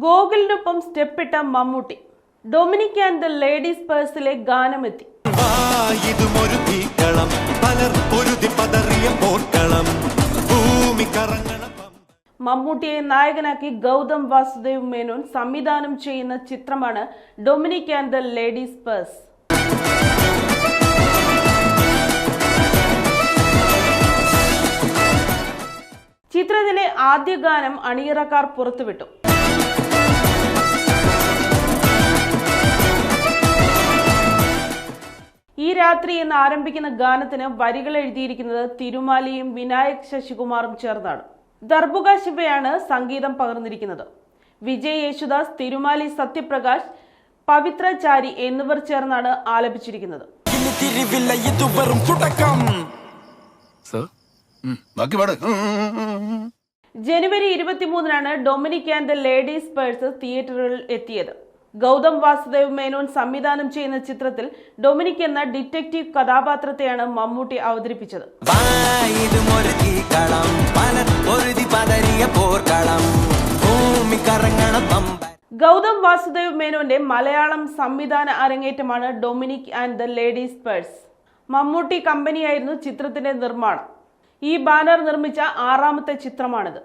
ഗോകുലിനൊപ്പം സ്റ്റെപ്പിട്ട Mammootty. Dominic and the ladies പേഴ്സിലെ ഗാനമെത്തി. മമ്മൂട്ടിയെ നായകനാക്കി ഗൗതം വാസുദേവ് മേനോൻ സംവിധാനം ചെയ്യുന്ന ചിത്രമാണ് Dominic and the ladies purse. ചിത്രത്തിലെ ആദ്യ ഗാനം അണിയറക്കാർ പുറത്തുവിട്ടു. ഈ രാത്രി എന്ന് ആരംഭിക്കുന്ന ഗാനത്തിന് വരികൾ എഴുതിയിരിക്കുന്നത് തിരുമാലിയും വിനായക് ശശികുമാറും ചേർന്നാണ്. ദർബുക ശിവയാണ് സംഗീതം പകർന്നിരിക്കുന്നത്. വിജയ് യേശുദാസ്, തിരുമാലി സത്യപ്രകാശ്, പവിത്രചാരി എന്നിവർ ചേർന്നാണ് ആലപിച്ചിരിക്കുന്നത്. ജനുവരി 23-നാണ് Dominic and the ladies purse തിയേറ്ററുകളിൽ എത്തിയത്. ഗൗതം വാസുദേവ് മേനോൻ സംവിധാനം ചെയ്യുന്ന ചിത്രത്തിൽ ഡൊമിനിക് എന്ന ഡിറ്റക്റ്റീവ് കഥാപാത്രത്തെയാണ് മമ്മൂട്ടി അവതരിപ്പിച്ചത്. ഗൗതം വാസുദേവ് മേനോന്റെ മലയാളം സംവിധാന അരങ്ങേറ്റമാണ് Dominic and the ladies purse. Mammootty കമ്പനിയായിരുന്നു ചിത്രത്തിന്റെ നിർമ്മാണം. ഈ ബാനർ നിർമ്മിച്ച 6ാമത്തെ ചിത്രമാണിത്.